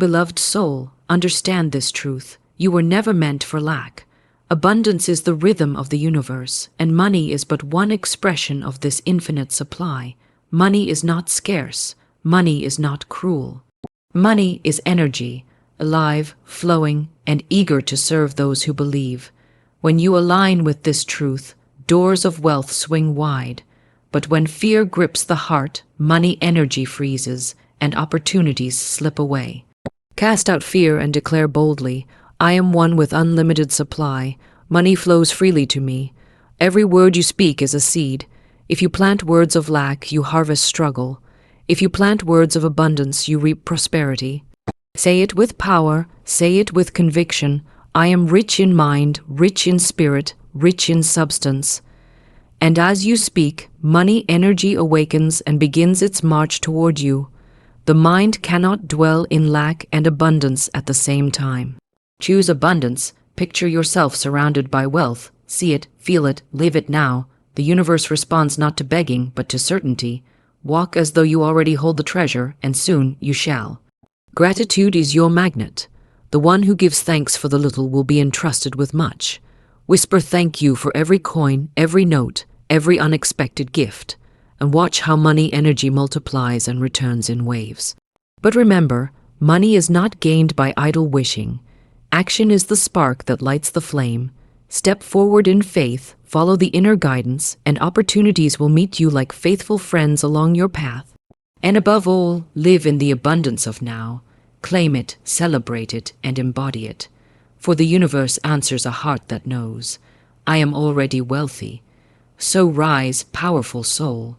Beloved soul, understand this truth. You were never meant for lack. Abundance is the rhythm of the universe, and money is but one expression of this infinite supply. Money is not scarce. Money is not cruel. Money is energy, alive, flowing, and eager to serve those who believe. When you align with this truth, doors of wealth swing wide. But when fear grips the heart, money energy freezes, and opportunities slip away. Cast out fear and declare boldly, I am one with unlimited supply. Money flows freely to me. Every word you speak is a seed. If you plant words of lack, you harvest struggle. If you plant words of abundance, you reap prosperity. Say it with power, say it with conviction. I am rich in mind, rich in spirit, rich in substance. And as you speak, money energy awakens and begins its march toward you. The mind cannot dwell in lack and abundance at the same time. Choose abundance. Picture yourself surrounded by wealth. See it, feel it, live it now. The universe responds not to begging, but to certainty. Walk as though you already hold the treasure, and soon you shall. Gratitude is your magnet. The one who gives thanks for the little will be entrusted with much. Whisper thank you for every coin, every note, every unexpected gift, and watch how money energy multiplies and returns in waves. But remember, money is not gained by idle wishing. Action is the spark that lights the flame. Step forward in faith, follow the inner guidance, and opportunities will meet you like faithful friends along your path. And above all, live in the abundance of now. Claim it, celebrate it, and embody it. For the universe answers a heart that knows, I am already wealthy. So rise, powerful soul.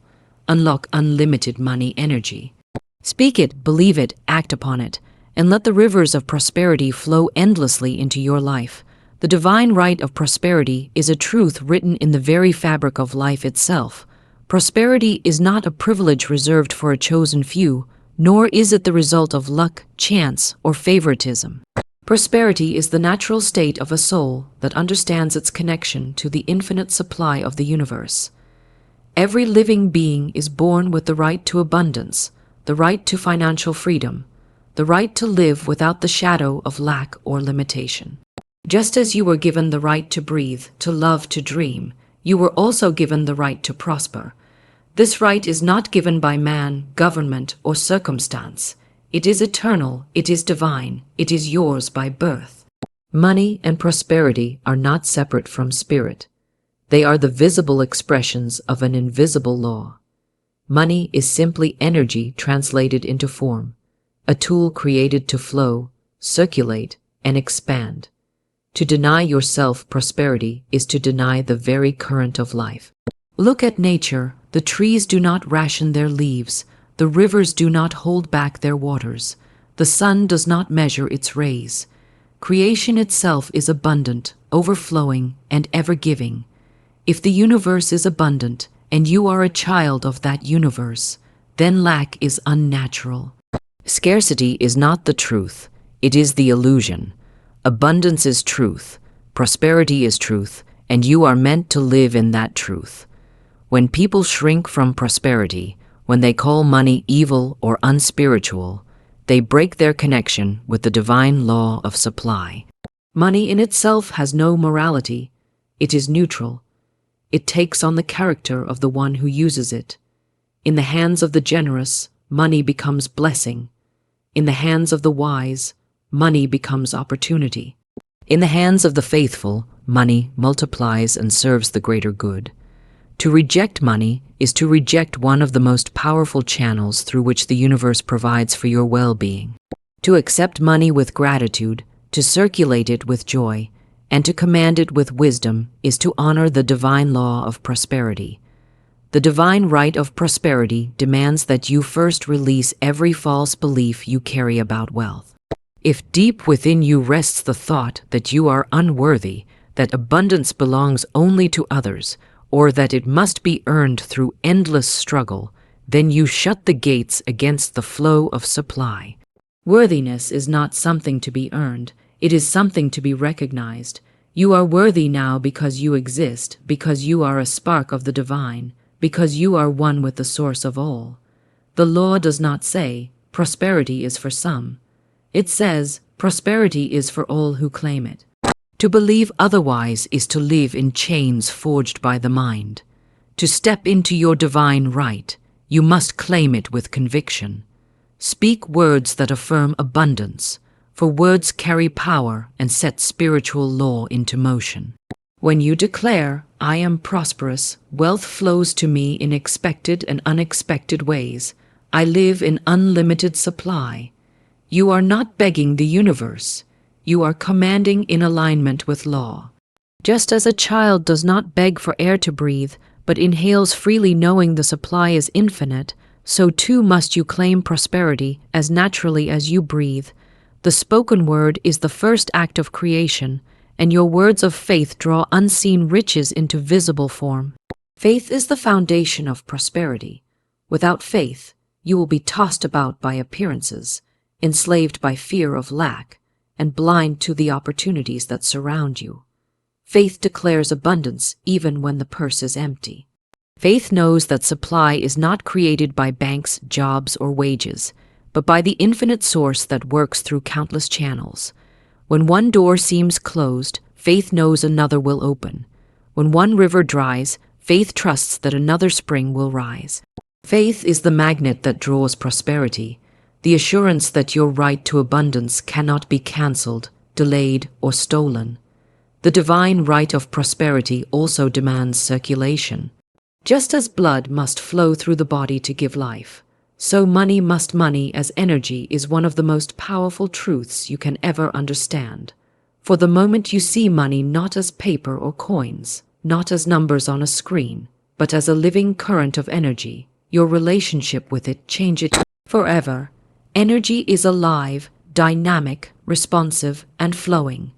Unlock unlimited money energy. Speak it, believe it, act upon it, and let the rivers of prosperity flow endlessly into your life. The divine right of prosperity is a truth written in the very fabric of life itself. Prosperity is not a privilege reserved for a chosen few, nor is it the result of luck, chance, or favoritism. Prosperity is the natural state of a soul that understands its connection to the infinite supply of the universe. Every living being is born with the right to abundance, the right to financial freedom, the right to live without the shadow of lack or limitation. Just as you were given the right to breathe, to love, to dream, you were also given the right to prosper. This right is not given by man, government, or circumstance. It is eternal, it is divine, it is yours by birth. Money and prosperity are not separate from spirit. They are the visible expressions of an invisible law. Money is simply energy translated into form, a tool created to flow, circulate, and expand. To deny yourself prosperity is to deny the very current of life. Look at nature. The trees do not ration their leaves. The rivers do not hold back their waters. The sun does not measure its rays. Creation itself is abundant, overflowing, and ever-giving. If the universe is abundant, and you are a child of that universe, then lack is unnatural. Scarcity is not the truth. It is the illusion. Abundance is truth, prosperity is truth, and you are meant to live in that truth. When people shrink from prosperity, when they call money evil or unspiritual, they break their connection with the divine law of supply. Money in itself has no morality. It is neutral. It takes on the character of the one who uses it. In the hands of the generous, money becomes blessing. In the hands of the wise, money becomes opportunity. In the hands of the faithful, money multiplies and serves the greater good. To reject money is to reject one of the most powerful channels through which the universe provides for your well-being. To accept money with gratitude, to circulate it with joy, and to command it with wisdom is to honor the divine law of prosperity. The divine right of prosperity demands that you first release every false belief you carry about wealth. If deep within you rests the thought that you are unworthy, that abundance belongs only to others, or that it must be earned through endless struggle, then you shut the gates against the flow of supply. Worthiness is not something to be earned, it is something to be recognized. You are worthy now because you exist, because you are a spark of the divine, because you are one with the source of all. The law does not say, prosperity is for some. It says, prosperity is for all who claim it. To believe otherwise is to live in chains forged by the mind. To step into your divine right, you must claim it with conviction. Speak words that affirm abundance, for words carry power and set spiritual law into motion. When you declare, I am prosperous, wealth flows to me in expected and unexpected ways. I live in unlimited supply. You are not begging the universe. You are commanding in alignment with law. Just as a child does not beg for air to breathe, but inhales freely knowing the supply is infinite, so too must you claim prosperity as naturally as you breathe. The spoken word is the first act of creation, and your words of faith draw unseen riches into visible form. Faith is the foundation of prosperity. Without faith, you will be tossed about by appearances, enslaved by fear of lack, and blind to the opportunities that surround you. Faith declares abundance even when the purse is empty. Faith knows that supply is not created by banks, jobs, or wages, but by the infinite source that works through countless channels. When one door seems closed, faith knows another will open. When one river dries, faith trusts that another spring will rise. Faith is the magnet that draws prosperity, the assurance that your right to abundance cannot be cancelled, delayed, or stolen. The divine right of prosperity also demands circulation. Just as blood must flow through the body to give life, so money must money as energy is one of the most powerful truths you can ever understand. For the moment you see money not as paper or coins, not as numbers on a screen, but as a living current of energy, your relationship with it changes forever. Energy is alive, dynamic, responsive, and flowing.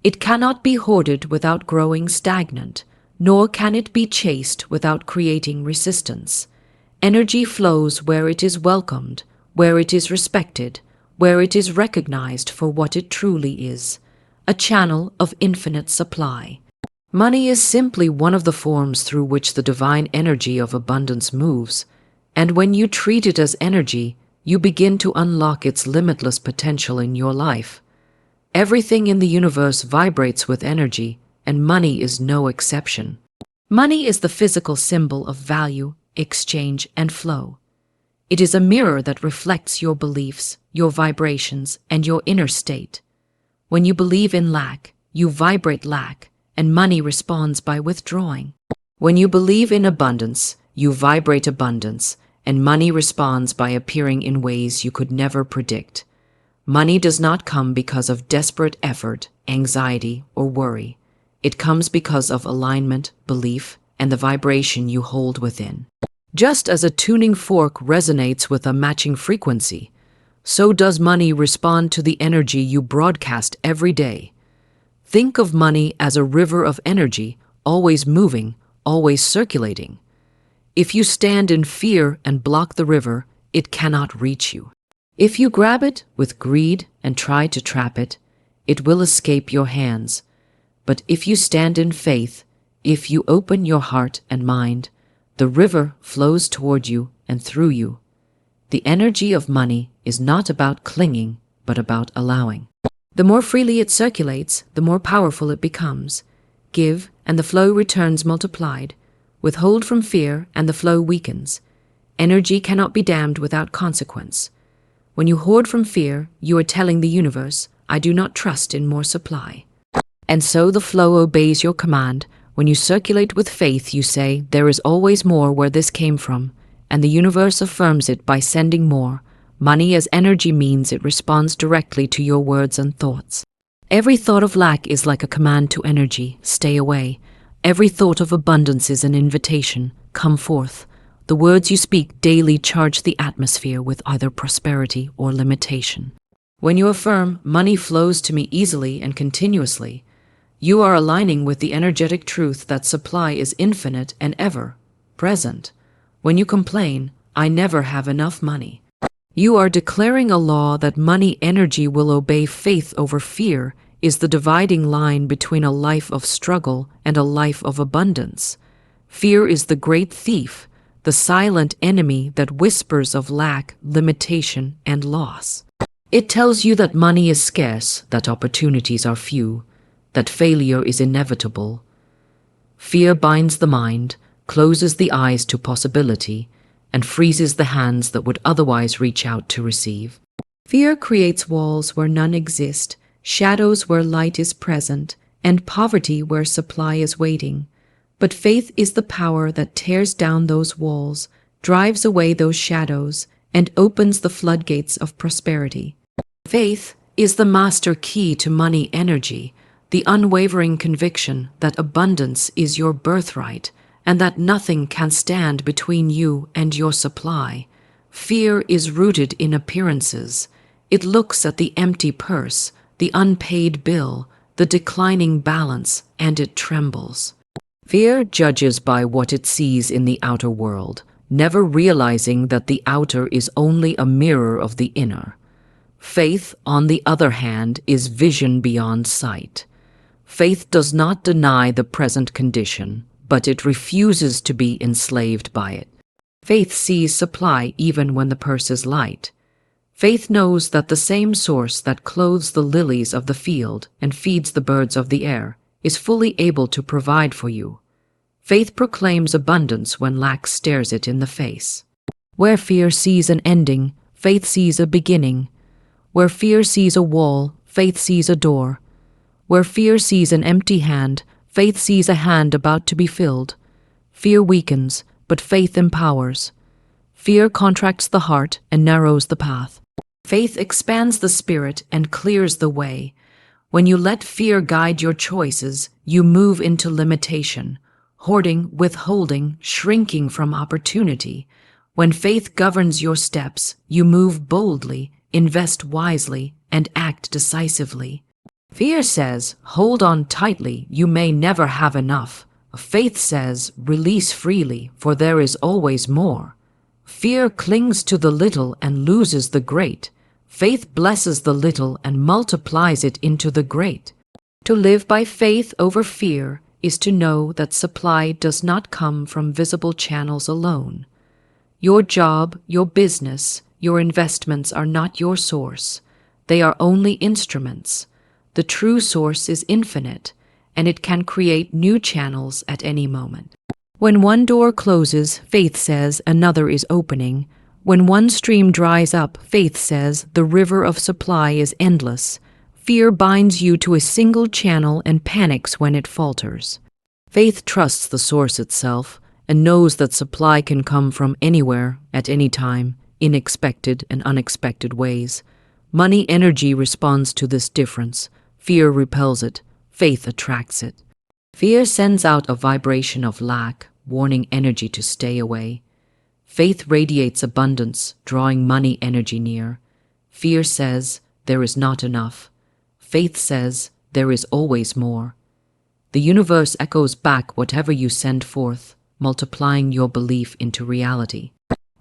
It cannot be hoarded without growing stagnant, nor can it be chased without creating resistance. Energy flows where it is welcomed, where it is respected, where it is recognized for what it truly is, a channel of infinite supply. Money is simply one of the forms through which the divine energy of abundance moves, and when you treat it as energy, you begin to unlock its limitless potential in your life. Everything in the universe vibrates with energy, and money is no exception. Money is the physical symbol of value, exchange, and flow. It is a mirror that reflects your beliefs, your vibrations, and your inner state. When you believe in lack, you vibrate lack, and money responds by withdrawing. When you believe in abundance, you vibrate abundance, and money responds by appearing in ways you could never predict. Money does not come because of desperate effort, anxiety, or worry. It comes because of alignment, belief, and the vibration you hold within. Just as a tuning fork resonates with a matching frequency, so does money respond to the energy you broadcast every day. Think of money as a river of energy, always moving, always circulating. If you stand in fear and block the river, it cannot reach you. If you grab it with greed and try to trap it, it will escape your hands. But if you stand in faith, if you open your heart and mind, the river flows toward you and through you. The energy of money is not about clinging, but about allowing. The more freely it circulates, the more powerful it becomes. Give, and the flow returns multiplied. Withhold from fear, and the flow weakens. Energy cannot be dammed without consequence. When you hoard from fear, you are telling the universe, I do not trust in more supply. And so the flow obeys your command. When you circulate with faith, you say, there is always more where this came from, and the universe affirms it by sending more. Money as energy means it responds directly to your words and thoughts. Every thought of lack is like a command to energy, stay away. Every thought of abundance is an invitation, come forth. The words you speak daily charge the atmosphere with either prosperity or limitation. When you affirm, money flows to me easily and continuously, you are aligning with the energetic truth that supply is infinite and ever present. When you complain, I never have enough money, you are declaring a law that money energy will obey faith over fear is the dividing line between a life of struggle and a life of abundance. Fear is the great thief, the silent enemy that whispers of lack, limitation, and loss. It tells you that money is scarce, that opportunities are few, that failure is inevitable. Fear binds the mind, closes the eyes to possibility, and freezes the hands that would otherwise reach out to receive. Fear creates walls where none exist, shadows where light is present, and poverty where supply is waiting. But faith is the power that tears down those walls, drives away those shadows, and opens the floodgates of prosperity. Faith is the master key to money energy, the unwavering conviction that abundance is your birthright and that nothing can stand between you and your supply. Fear is rooted in appearances. It looks at the empty purse, the unpaid bill, the declining balance, and it trembles. Fear judges by what it sees in the outer world, never realizing that the outer is only a mirror of the inner. Faith, on the other hand, is vision beyond sight. Faith does not deny the present condition, but it refuses to be enslaved by it. Faith sees supply even when the purse is light. Faith knows that the same source that clothes the lilies of the field and feeds the birds of the air is fully able to provide for you. Faith proclaims abundance when lack stares it in the face. Where fear sees an ending, faith sees a beginning. Where fear sees a wall, faith sees a door. Where fear sees an empty hand, faith sees a hand about to be filled. Fear weakens, but faith empowers. Fear contracts the heart and narrows the path. Faith expands the spirit and clears the way. When you let fear guide your choices, you move into limitation, hoarding, withholding, shrinking from opportunity. When faith governs your steps, you move boldly, invest wisely, and act decisively. Fear says, hold on tightly, you may never have enough. Faith says, release freely, for there is always more. Fear clings to the little and loses the great. Faith blesses the little and multiplies it into the great. To live by faith over fear is to know that supply does not come from visible channels alone. Your job, your business, your investments are not your source. They are only instruments. The true source is infinite, and it can create new channels at any moment. When one door closes, faith says another is opening. When one stream dries up, faith says the river of supply is endless. Fear binds you to a single channel and panics when it falters. Faith trusts the source itself and knows that supply can come from anywhere, at any time, in expected and unexpected ways. Money energy responds to this difference. Fear repels it. Faith attracts it. Fear sends out a vibration of lack, warning energy to stay away. Faith radiates abundance, drawing money energy near. Fear says, there is not enough. Faith says, there is always more. The universe echoes back whatever you send forth, multiplying your belief into reality.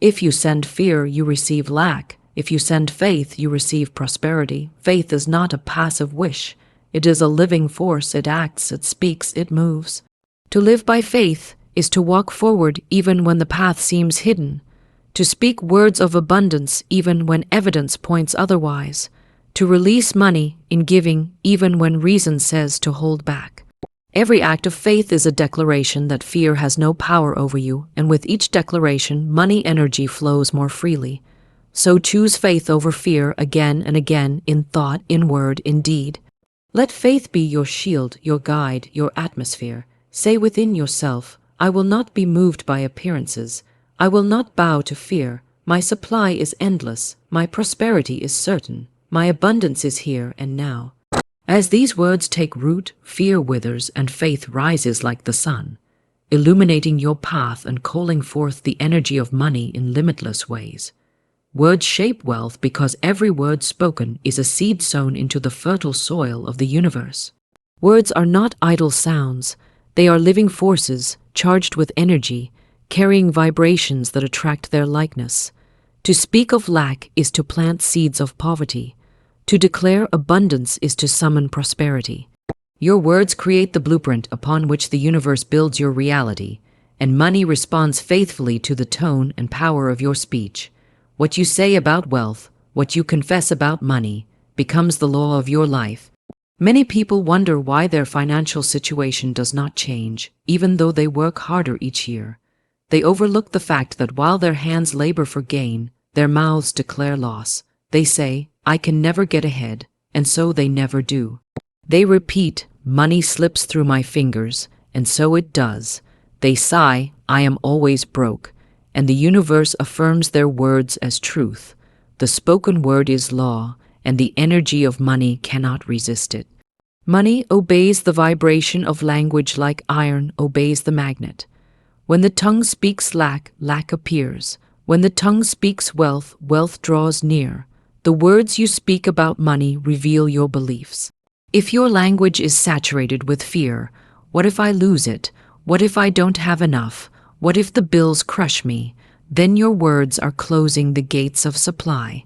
If you send fear, you receive lack. If you send faith, you receive prosperity. Faith is not a passive wish. It is a living force. It acts, it speaks, it moves. To live by faith is to walk forward even when the path seems hidden, to speak words of abundance even when evidence points otherwise, to release money in giving even when reason says to hold back. Every act of faith is a declaration that fear has no power over you, and with each declaration, money energy flows more freely. So choose faith over fear again and again, in thought, in word, in deed. Let faith be your shield, your guide, your atmosphere. Say within yourself, I will not be moved by appearances. I will not bow to fear. My supply is endless. My prosperity is certain. My abundance is here and now. As these words take root, fear withers and faith rises like the sun, illuminating your path and calling forth the energy of money in limitless ways. Words shape wealth because every word spoken is a seed sown into the fertile soil of the universe. Words are not idle sounds. They are living forces, charged with energy, carrying vibrations that attract their likeness. To speak of lack is to plant seeds of poverty. To declare abundance is to summon prosperity. Your words create the blueprint upon which the universe builds your reality, and money responds faithfully to the tone and power of your speech. What you say about wealth, What you confess about money becomes the law of your life. Many people wonder why their financial situation does not change, even though they work harder each year. They overlook the fact that while their hands labor for gain, their mouths declare loss. They say, "I can never get ahead," and so they never do. They repeat, "Money slips through my fingers," and so it does. They sigh, "I am always broke," and the universe affirms their words as truth. The spoken word is law, and the energy of money cannot resist it. Money obeys the vibration of language like iron obeys the magnet. When the tongue speaks lack, lack appears. When the tongue speaks wealth, wealth draws near. The words you speak about money reveal your beliefs. If your language is saturated with fear, what if I lose it? What if I don't have enough? What if the bills crush me? Then your words are closing the gates of supply.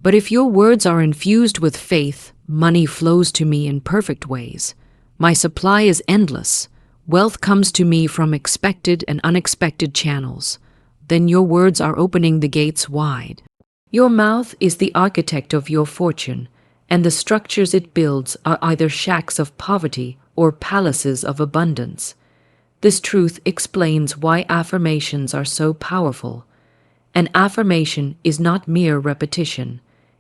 But if your words are infused with faith, money flows to me in perfect ways. My supply is endless. Wealth comes to me from expected and unexpected channels. Then your words are opening the gates wide. Your mouth is the architect of your fortune, and the structures it builds are either shacks of poverty or palaces of abundance. This truth explains why affirmations are so powerful. An affirmation is not mere repetition.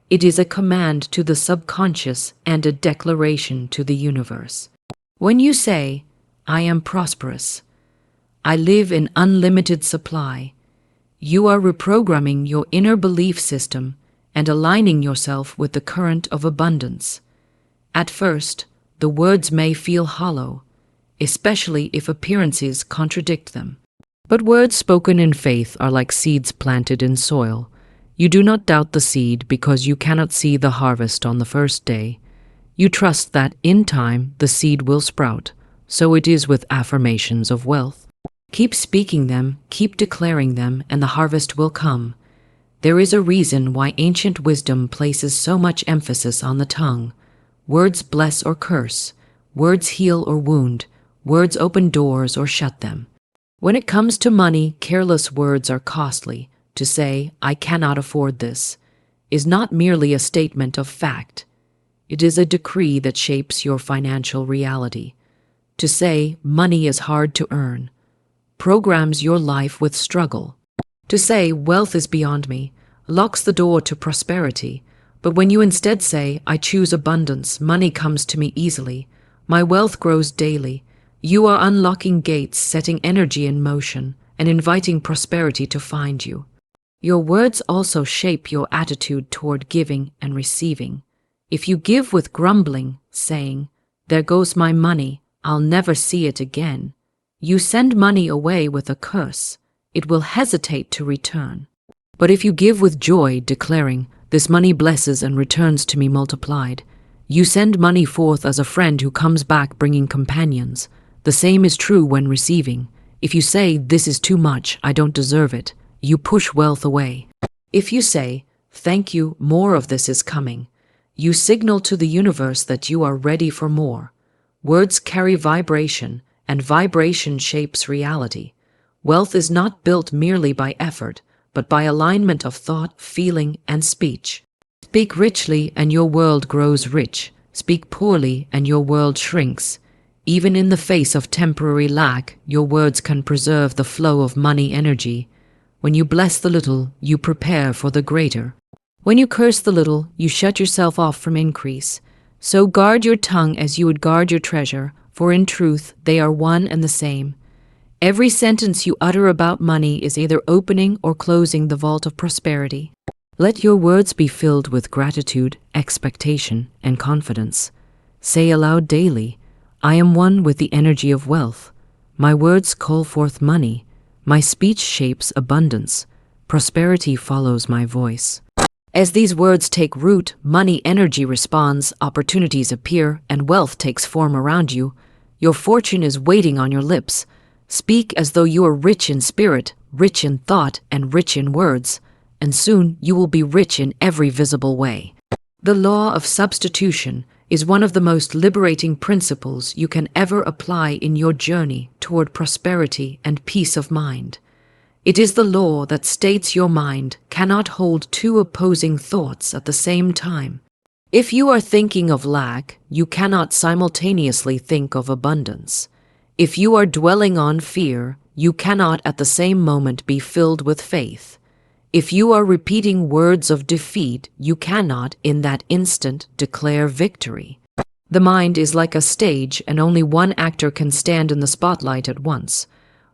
It is a command to the subconscious and a declaration to the universe. When you say, "I am prosperous," "I live in unlimited supply," you are reprogramming your inner belief system and aligning yourself with the current of abundance. At first, the words may feel hollow, especially if appearances contradict them. But words spoken in faith are like seeds planted in soil. You do not doubt the seed because you cannot see the harvest on the first day. You trust that, in time, the seed will sprout. So it is with affirmations of wealth. Keep speaking them, keep declaring them, and the harvest will come. There is a reason why ancient wisdom places so much emphasis on the tongue. Words bless or curse. Words heal or wound. Words open doors or shut them. When it comes to money, careless words are costly. To say, "I cannot afford this," is not merely a statement of fact. It is a decree that shapes your financial reality. To say, "Money is hard to earn," programs your life with struggle. To say, "Wealth is beyond me," locks the door to prosperity. But when you instead say, "I choose abundance, money comes to me easily, my wealth grows daily," you are unlocking gates, setting energy in motion, and inviting prosperity to find you. Your words also shape your attitude toward giving and receiving. If you give with grumbling, saying, "There goes my money, I'll never see it again," you send money away with a curse. It will hesitate to return. But if you give with joy, declaring, "This money blesses and returns to me multiplied," you send money forth as a friend who comes back bringing companions. The same is true when receiving. If you say, "This is too much, I don't deserve it," you push wealth away. If you say, "Thank you, more of this is coming," you signal to the universe that you are ready for more. Words carry vibration, and vibration shapes reality. Wealth is not built merely by effort, but by alignment of thought, feeling, and speech. Speak richly, and your world grows rich. Speak poorly, and your world shrinks. Even in the face of temporary lack, your words can preserve the flow of money energy. When you bless the little, you prepare for the greater. When you curse the little, you shut yourself off from increase. So guard your tongue as you would guard your treasure, for in truth they are one and the same. Every sentence you utter about money is either opening or closing the vault of prosperity. Let your words be filled with gratitude, expectation, and confidence. Say aloud daily, "I am one with the energy of wealth. My words call forth money. My speech shapes abundance. Prosperity follows my voice." As these words take root, money energy responds, opportunities appear, and wealth takes form around you. Your fortune is waiting on your lips. Speak as though you are rich in spirit, rich in thought, and rich in words, and soon you will be rich in every visible way. The law of substitution is one of the most liberating principles you can ever apply in your journey toward prosperity and peace of mind. It is the law that states your mind cannot hold two opposing thoughts at the same time. If you are thinking of lack, you cannot simultaneously think of abundance. If you are dwelling on fear, you cannot at the same moment be filled with faith. If you are repeating words of defeat, you cannot, in that instant, declare victory. The mind is like a stage, and only one actor can stand in the spotlight at once.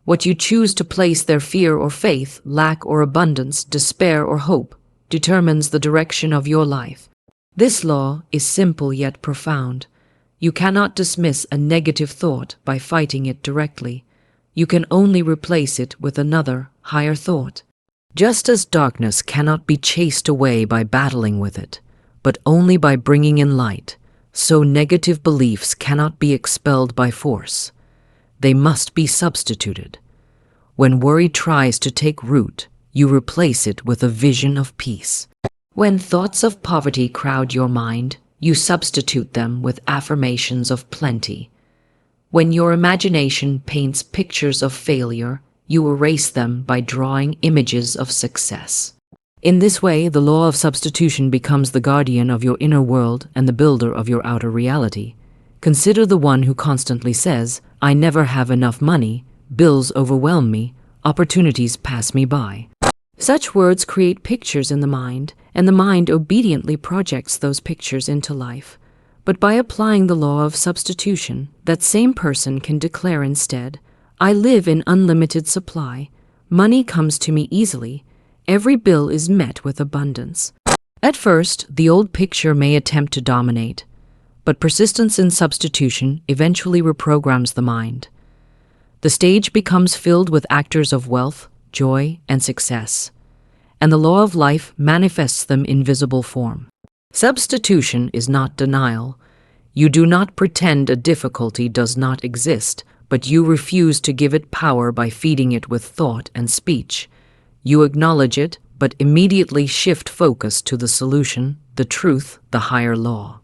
What you choose to place there, fear or faith, lack or abundance, despair or hope, determines the direction of your life. This law is simple yet profound. You cannot dismiss a negative thought by fighting it directly. You can only replace it with another, higher thought. Just as darkness cannot be chased away by battling with it, but only by bringing in light, so negative beliefs cannot be expelled by force. They must be substituted. When worry tries to take root, you replace it with a vision of peace. When thoughts of poverty crowd your mind, you substitute them with affirmations of plenty. When your imagination paints pictures of failure, you erase them by drawing images of success. In this way, the law of substitution becomes the guardian of your inner world and the builder of your outer reality. Consider the one who constantly says, "I never have enough money, bills overwhelm me, opportunities pass me by." Such words create pictures in the mind, and the mind obediently projects those pictures into life. But by applying the law of substitution, that same person can declare instead, "I live in unlimited supply, money comes to me easily, every bill is met with abundance." At first, the old picture may attempt to dominate, but persistence in substitution eventually reprograms the mind. The stage becomes filled with actors of wealth, joy, and success, and the law of life manifests them in visible form. Substitution is not denial. You do not pretend a difficulty does not exist, but you refuse to give it power by feeding it with thought and speech. You acknowledge it, but immediately shift focus to the solution, the truth, the higher law.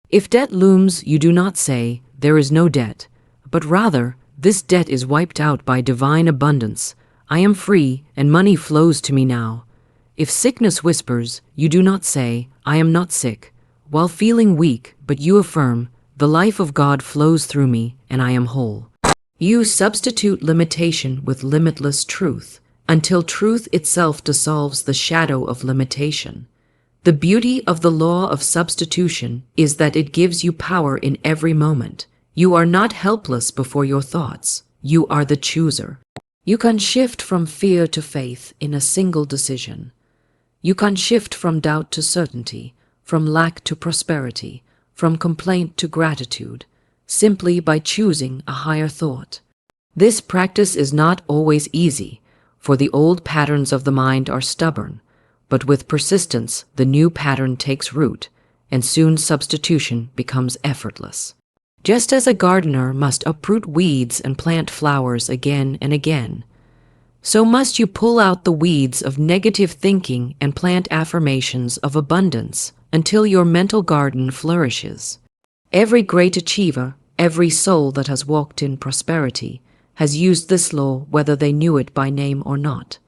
If debt looms, you do not say, "There is no debt," but rather, "This debt is wiped out by divine abundance. I am free, and money flows to me now." If sickness whispers, you do not say, "I am not sick," while feeling weak, but you affirm, "The life of God flows through me, and I am whole." You substitute limitation with limitless truth, until truth itself dissolves the shadow of limitation. The beauty of the law of substitution is that it gives you power in every moment. You are not helpless before your thoughts. You are the chooser. You can shift from fear to faith in a single decision. You can shift from doubt to certainty, from lack to prosperity, from complaint to gratitude, simply by choosing a higher thought. This practice is not always easy, for the old patterns of the mind are stubborn, but with persistence the new pattern takes root, and soon substitution becomes effortless. Just as a gardener must uproot weeds and plant flowers again and again, so must you pull out the weeds of negative thinking and plant affirmations of abundance until your mental garden flourishes. Every great achiever, every soul that has walked in prosperity, has used this law whether they knew it by name or not.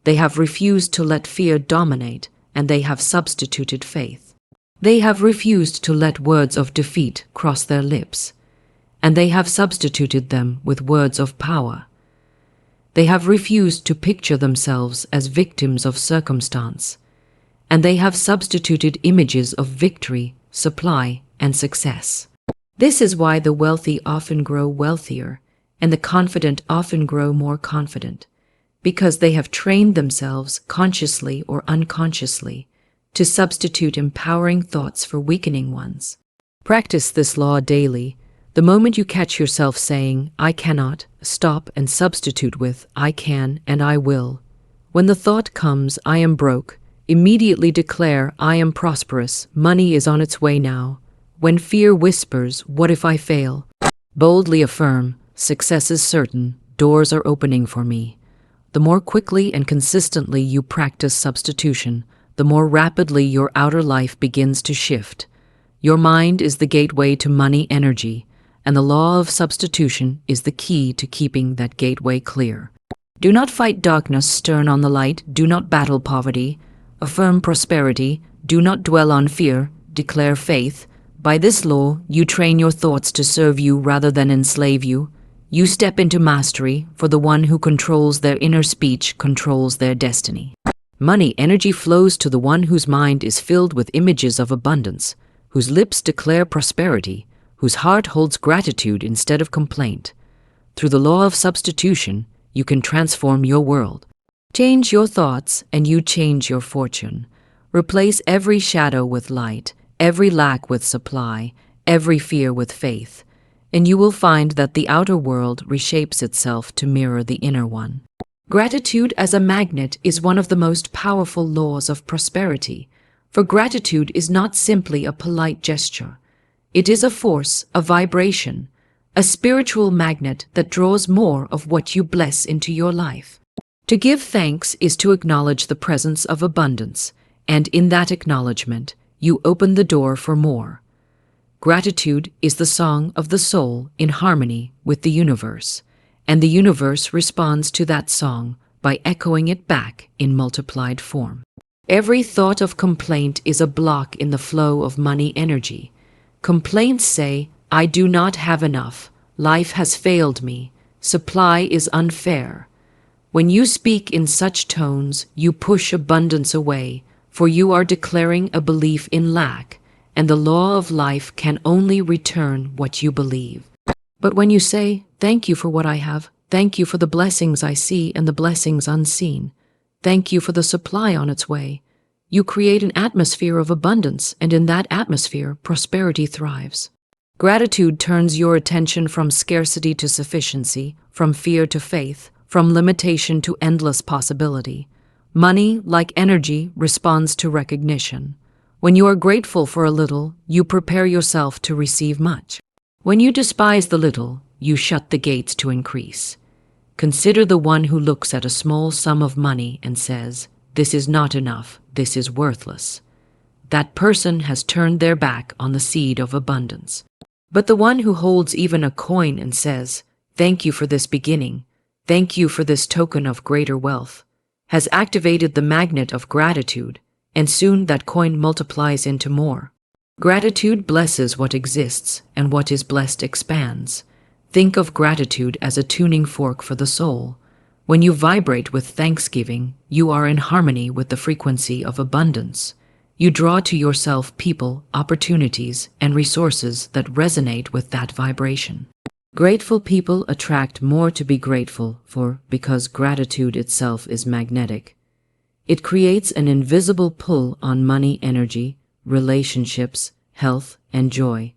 They have refused to let fear dominate, and they have substituted faith. They have refused to let words of defeat cross their lips, and they have substituted them with words of power. They have refused to picture themselves as victims of circumstance, and they have substituted images of victory, supply, and success. This is why the wealthy often grow wealthier, and the confident often grow more confident, because they have trained themselves, consciously or unconsciously, to substitute empowering thoughts for weakening ones. Practice this law daily. The moment you catch yourself saying, "I cannot," stop and substitute with, "I can and I will." When the thought comes, "I am broke," immediately declare, "I am prosperous, money is on its way now." When fear whispers, "What if I fail?" boldly affirm, "Success is certain, doors are opening for me." The more quickly and consistently you practice substitution, the more rapidly your outer life begins to shift. Your mind is the gateway to money energy, and the law of substitution is the key to keeping that gateway clear. Do not fight darkness, turn on the light. Do not battle poverty. Affirm prosperity. Do not dwell on fear. Declare faith. By this law, you train your thoughts to serve you rather than enslave you. You step into mastery, for the one who controls their inner speech controls their destiny. Money energy flows to the one whose mind is filled with images of abundance, whose lips declare prosperity, whose heart holds gratitude instead of complaint. Through the law of substitution, you can transform your world. Change your thoughts and you change your fortune. Replace every shadow with light, every lack with supply, every fear with faith, and you will find that the outer world reshapes itself to mirror the inner one. Gratitude as a magnet is one of the most powerful laws of prosperity, for gratitude is not simply a polite gesture. It is a force, a vibration, a spiritual magnet that draws more of what you bless into your life. To give thanks is to acknowledge the presence of abundance, and in that acknowledgement, you open the door for more. Gratitude is the song of the soul in harmony with the universe, and the universe responds to that song by echoing it back in multiplied form. Every thought of complaint is a block in the flow of money energy. Complaints say, I do not have enough, life has failed me, supply is unfair. When you speak in such tones, you push abundance away, for you are declaring a belief in lack, and the law of life can only return what you believe. But when you say, thank you for what I have, thank you for the blessings I see and the blessings unseen, thank you for the supply on its way, you create an atmosphere of abundance, and in that atmosphere, prosperity thrives. Gratitude turns your attention from scarcity to sufficiency, from fear to faith, from limitation to endless possibility. Money, like energy, responds to recognition. When you are grateful for a little, you prepare yourself to receive much. When you despise the little, you shut the gates to increase. Consider the one who looks at a small sum of money and says, this is not enough, this is worthless. That person has turned their back on the seed of abundance. But the one who holds even a coin and says, thank you for this beginning, thank you for this token of greater wealth, has activated the magnet of gratitude, and soon that coin multiplies into more. Gratitude blesses what exists, and what is blessed expands. Think of gratitude as a tuning fork for the soul. When you vibrate with thanksgiving, you are in harmony with the frequency of abundance. You draw to yourself people, opportunities, and resources that resonate with that vibration. Grateful people attract more to be grateful for because gratitude itself is magnetic. It creates an invisible pull on money energy, relationships, health, and joy.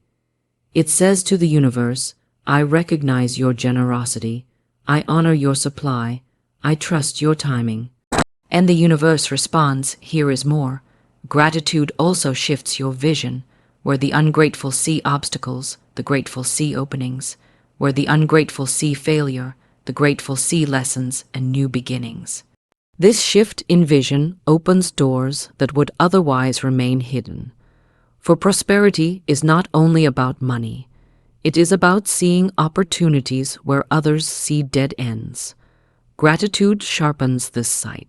It says to the universe, I recognize your generosity, I honor your supply, I trust your timing. And the universe responds, here is more. Gratitude also shifts your vision. Where the ungrateful see obstacles, the grateful see openings. Where the ungrateful see failure, the grateful see lessons and new beginnings. This shift in vision opens doors that would otherwise remain hidden. For prosperity is not only about money. It is about seeing opportunities where others see dead ends. Gratitude sharpens this sight.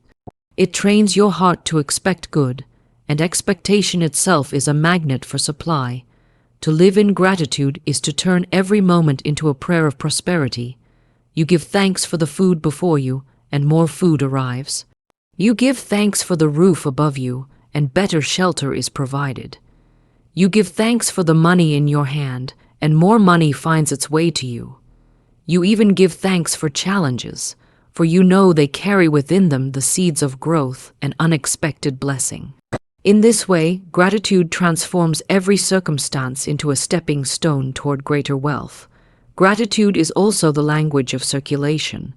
It trains your heart to expect good, and expectation itself is a magnet for supply. To live in gratitude is to turn every moment into a prayer of prosperity. You give thanks for the food before you, and more food arrives. You give thanks for the roof above you, and better shelter is provided. You give thanks for the money in your hand, and more money finds its way to you. You even give thanks for challenges, for you know they carry within them the seeds of growth and unexpected blessing. In this way, gratitude transforms every circumstance into a stepping stone toward greater wealth. Gratitude is also the language of circulation.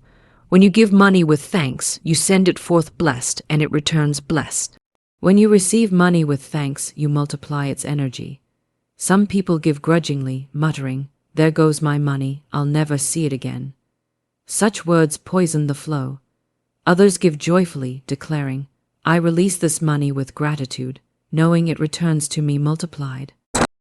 When you give money with thanks, you send it forth blessed, and it returns blessed. When you receive money with thanks, you multiply its energy. Some people give grudgingly, muttering, there goes my money, I'll never see it again. Such words poison the flow. Others give joyfully, declaring, I release this money with gratitude, knowing it returns to me multiplied.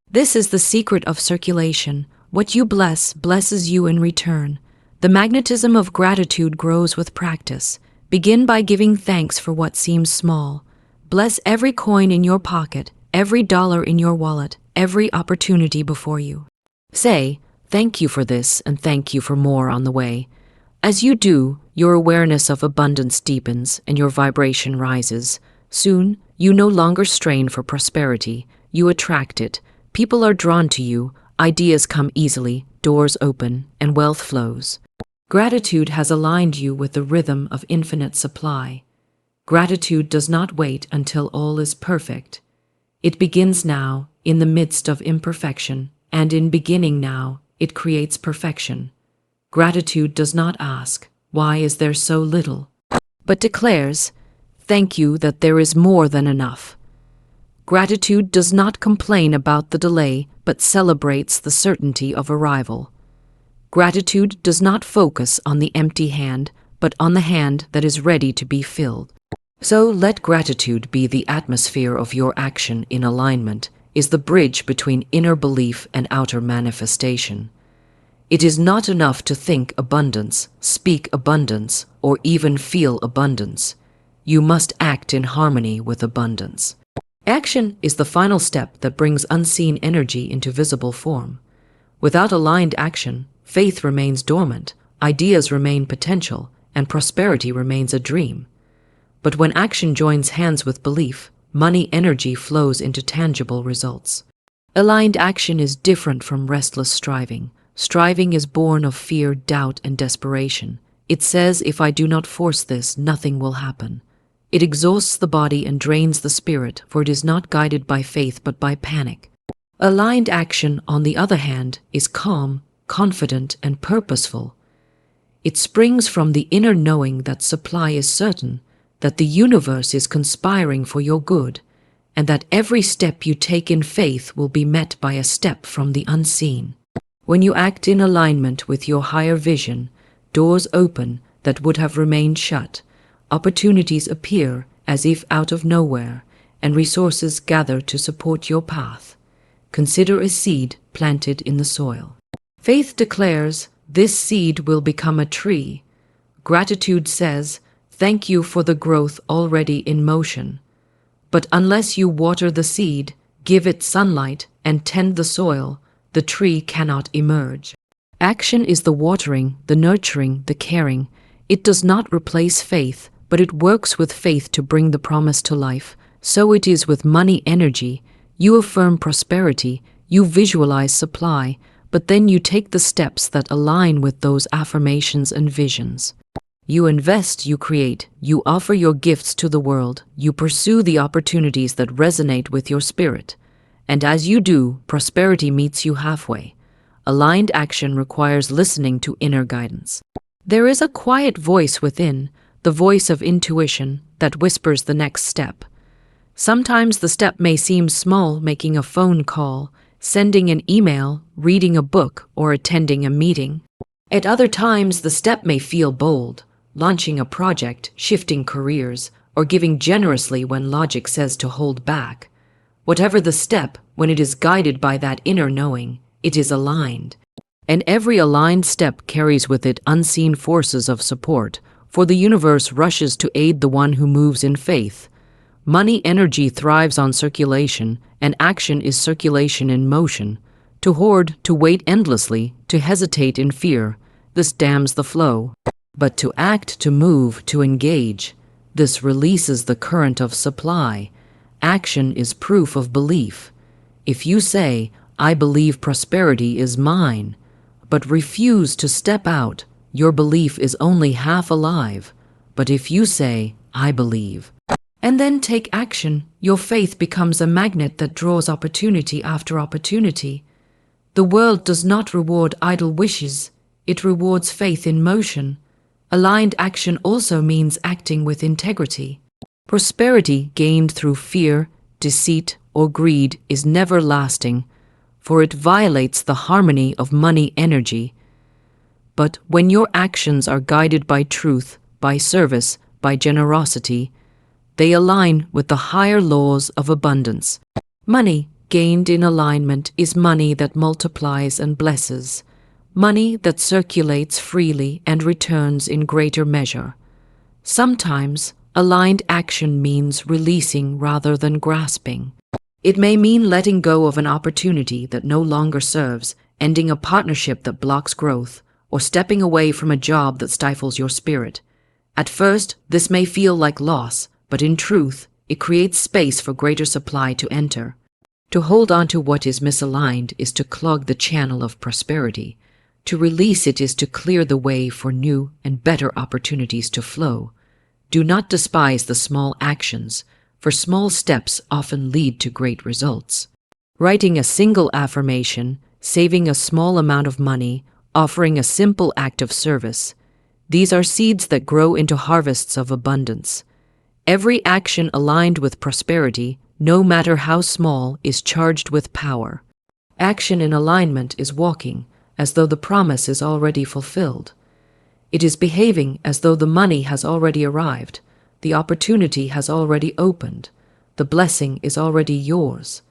This is the secret of circulation. What you bless blesses you in return. The magnetism of gratitude grows with practice. Begin by giving thanks for what seems small. Bless every coin in your pocket, every dollar in your wallet, every opportunity before you. Say, thank you for this and thank you for more on the way. As you do, your awareness of abundance deepens and your vibration rises. Soon, you no longer strain for prosperity. You attract it. People are drawn to you. Ideas come easily, doors open, and wealth flows. Gratitude has aligned you with the rhythm of infinite supply. Gratitude does not wait until all is perfect. It begins now, in the midst of imperfection, and in beginning now, it creates perfection. Gratitude does not ask, why is there so little? But declares, thank you that there is more than enough. Gratitude does not complain about the delay, but celebrates the certainty of arrival. Gratitude does not focus on the empty hand, but on the hand that is ready to be filled. So let gratitude be the atmosphere of your action in alignment, is the bridge between inner belief and outer manifestation. It is not enough to think abundance, speak abundance, or even feel abundance. You must act in harmony with abundance. Action is the final step that brings unseen energy into visible form. Without aligned action, faith remains dormant, ideas remain potential, and prosperity remains a dream. But when action joins hands with belief, money energy flows into tangible results. Aligned action is different from restless striving. Striving is born of fear, doubt, and desperation. It says, if I do not force this, nothing will happen. It exhausts the body and drains the spirit, for it is not guided by faith but by panic. Aligned action, on the other hand, is calm, confident, and purposeful. It springs from the inner knowing that supply is certain, that the universe is conspiring for your good, and that every step you take in faith will be met by a step from the unseen. When you act in alignment with your higher vision, doors open that would have remained shut, opportunities appear as if out of nowhere, and resources gather to support your path. Consider a seed planted in the soil. Faith declares, this seed will become a tree. Gratitude says, thank you for the growth already in motion. But unless you water the seed, give it sunlight, and tend the soil, the tree cannot emerge. Action is the watering, the nurturing, the caring. It does not replace faith, but it works with faith to bring the promise to life. So it is with money energy. You affirm prosperity, you visualize supply, but then you take the steps that align with those affirmations and visions. You invest, you create, you offer your gifts to the world, you pursue the opportunities that resonate with your spirit. And as you do, prosperity meets you halfway. Aligned action requires listening to inner guidance. There is a quiet voice within, the voice of intuition, that whispers the next step. Sometimes the step may seem small, making a phone call, sending an email, reading a book, or attending a meeting. At other times, the step may feel bold, launching a project, shifting careers, or giving generously when logic says to hold back. Whatever the step, when it is guided by that inner knowing, it is aligned. And every aligned step carries with it unseen forces of support, for the universe rushes to aid the one who moves in faith. Money energy thrives on circulation, and action is circulation in motion. To hoard, to wait endlessly, to hesitate in fear, this dams the flow. But to act, to move, to engage, this releases the current of supply. Action is proof of belief. If you say, I believe prosperity is mine, but refuse to step out, your belief is only half alive. But if you say, I believe, and then take action, your faith becomes a magnet that draws opportunity after opportunity. The world does not reward idle wishes, it rewards faith in motion. Aligned action also means acting with integrity. Prosperity gained through fear, deceit, or greed is never lasting, for it violates the harmony of money energy. But when your actions are guided by truth, by service, by generosity, they align with the higher laws of abundance. Money gained in alignment is money that multiplies and blesses. money that circulates freely and returns in greater measure. Sometimes, aligned action means releasing rather than grasping. It may mean letting go of an opportunity that no longer serves, ending a partnership that blocks growth, or stepping away from a job that stifles your spirit. At first, this may feel like loss, but in truth, it creates space for greater supply to enter. To hold on to what is misaligned is to clog the channel of prosperity. To release it is to clear the way for new and better opportunities to flow. Do not despise the small actions, for small steps often lead to great results. Writing a single affirmation, saving a small amount of money, offering a simple act of service. These are seeds that grow into harvests of abundance. Every action aligned with prosperity, no matter how small, is charged with power. Action in alignment is walking as though the promise is already fulfilled. It is behaving as though the money has already arrived, the opportunity has already opened, the blessing is already yours.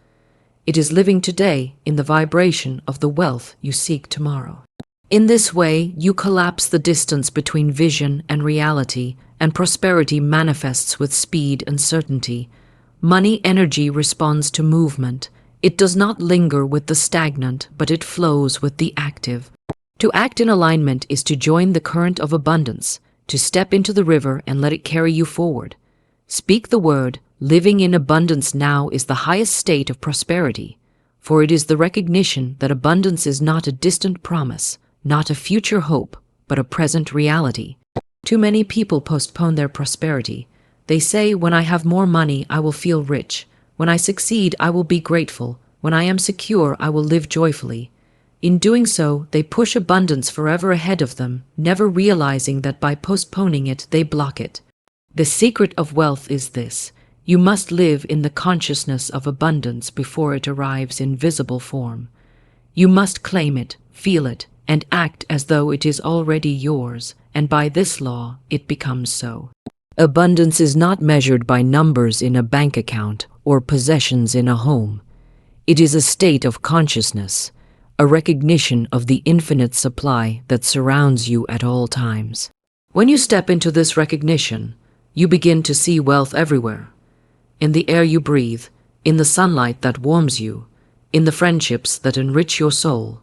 It is living today in the vibration of the wealth you seek tomorrow. In this way, you collapse the distance between vision and reality, and prosperity manifests with speed and certainty. Money energy responds to movement. It does not linger with the stagnant, but it flows with the active. To act in alignment is to join the current of abundance, to step into the river and let it carry you forward. Speak the word, living in abundance now is the highest state of prosperity, for it is the recognition that abundance is not a distant promise, not a future hope, but a present reality. Too many people postpone their prosperity. They say, when I have more money, I will feel rich. When I succeed, I will be grateful. When I am secure, I will live joyfully. In doing so, they push abundance forever ahead of them, never realizing that by postponing it, they block it. The secret of wealth is this: you must live in the consciousness of abundance before it arrives in visible form. You must claim it, feel it, and act as though it is already yours, and by this law, it becomes so. Abundance is not measured by numbers in a bank account or possessions in a home. It is a state of consciousness, a recognition of the infinite supply that surrounds you at all times. When you step into this recognition, you begin to see wealth everywhere. In the air you breathe, in the sunlight that warms you, in the friendships that enrich your soul,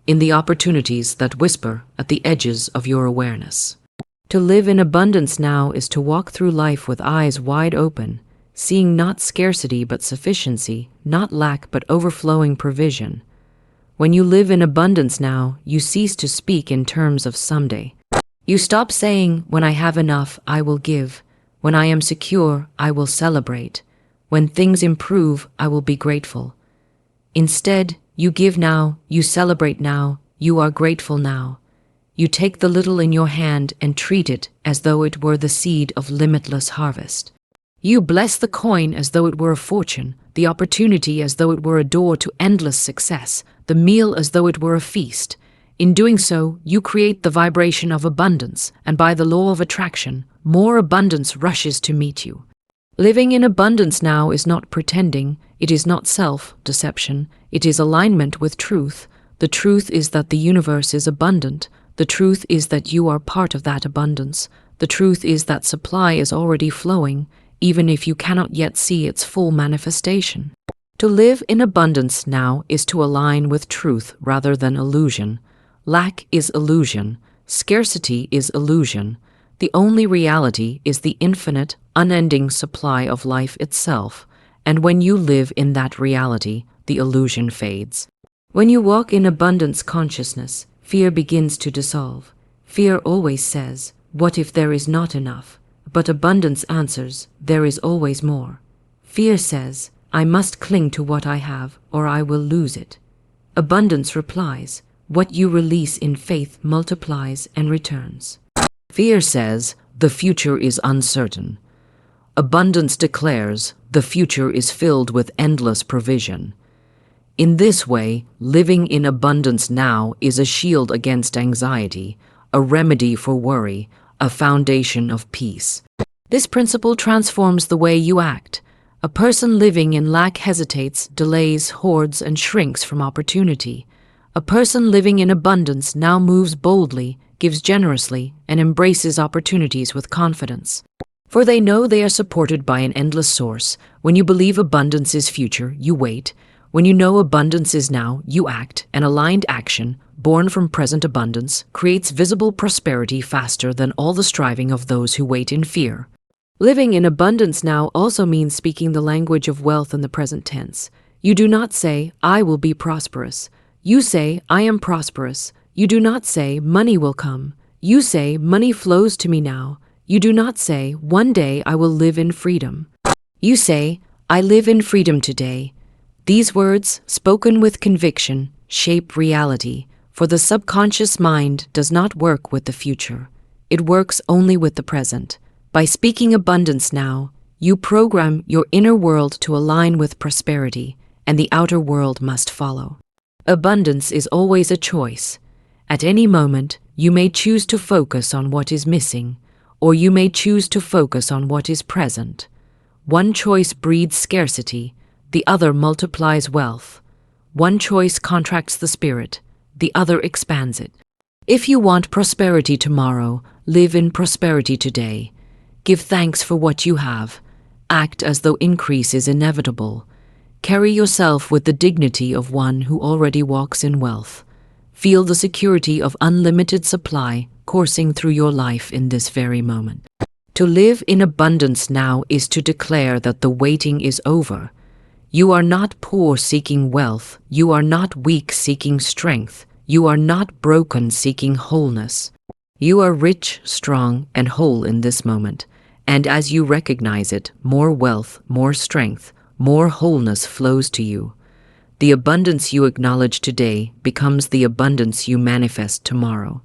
in the opportunities that whisper at the edges of your awareness. To live in abundance now is to walk through life with eyes wide open, seeing not scarcity but sufficiency, not lack but overflowing provision. When you live in abundance now, you cease to speak in terms of someday. You stop saying, when I have enough, I will give. When I am secure, I will celebrate. When things improve, I will be grateful. Instead, you give now, you celebrate now, you are grateful now. You take the little in your hand and treat it as though it were the seed of limitless harvest. You bless the coin as though it were a fortune, the opportunity as though it were a door to endless success, the meal as though it were a feast. In doing so, you create the vibration of abundance, and by the law of attraction, more abundance rushes to meet you. Living in abundance now is not pretending, it is not self-deception, it is alignment with truth. The truth is that the universe is abundant. The truth is that you are part of that abundance. The truth is that supply is already flowing, even if you cannot yet see its full manifestation. To live in abundance now is to align with truth rather than illusion. Lack is illusion. Scarcity is illusion. The only reality is the infinite, unending supply of life itself, and when you live in that reality, the illusion fades. When you walk in abundance consciousness, fear begins to dissolve. Fear always says, what if there is not enough? But abundance answers, there is always more. Fear says, I must cling to what I have, or I will lose it. Abundance replies, what you release in faith multiplies and returns. Fear says, the future is uncertain. Abundance declares, the future is filled with endless provision. In this way, living in abundance now is a shield against anxiety, a remedy for worry, a foundation of peace. This principle transforms the way you act. A person living in lack hesitates, delays, hoards, and shrinks from opportunity. A person living in abundance now moves boldly, gives generously, and embraces opportunities with confidence. For they know they are supported by an endless source. When you believe abundance is future, you wait. When you know abundance is now, you act. An aligned action, born from present abundance, creates visible prosperity faster than all the striving of those who wait in fear. Living in abundance now also means speaking the language of wealth in the present tense. You do not say, I will be prosperous. You say, I am prosperous. You do not say, money will come. You say, money flows to me now. You do not say, one day I will live in freedom. You say, I live in freedom today. These words, spoken with conviction, shape reality, for the subconscious mind does not work with the future. It works only with the present. By speaking abundance now, you program your inner world to align with prosperity, and the outer world must follow. Abundance is always a choice. At any moment, you may choose to focus on what is missing, or you may choose to focus on what is present. One choice breeds scarcity, the other multiplies wealth. One choice contracts the spirit, the other expands it. If you want prosperity tomorrow, live in prosperity today. Give thanks for what you have. Act as though increase is inevitable. Carry yourself with the dignity of one who already walks in wealth. Feel the security of unlimited supply coursing through your life in this very moment. To live in abundance now is to declare that the waiting is over. You are not poor seeking wealth. You are not weak seeking strength. You are not broken seeking wholeness. You are rich, strong, and whole in this moment. And as you recognize it, more wealth, more strength, more wholeness flows to you. The abundance you acknowledge today becomes the abundance you manifest tomorrow.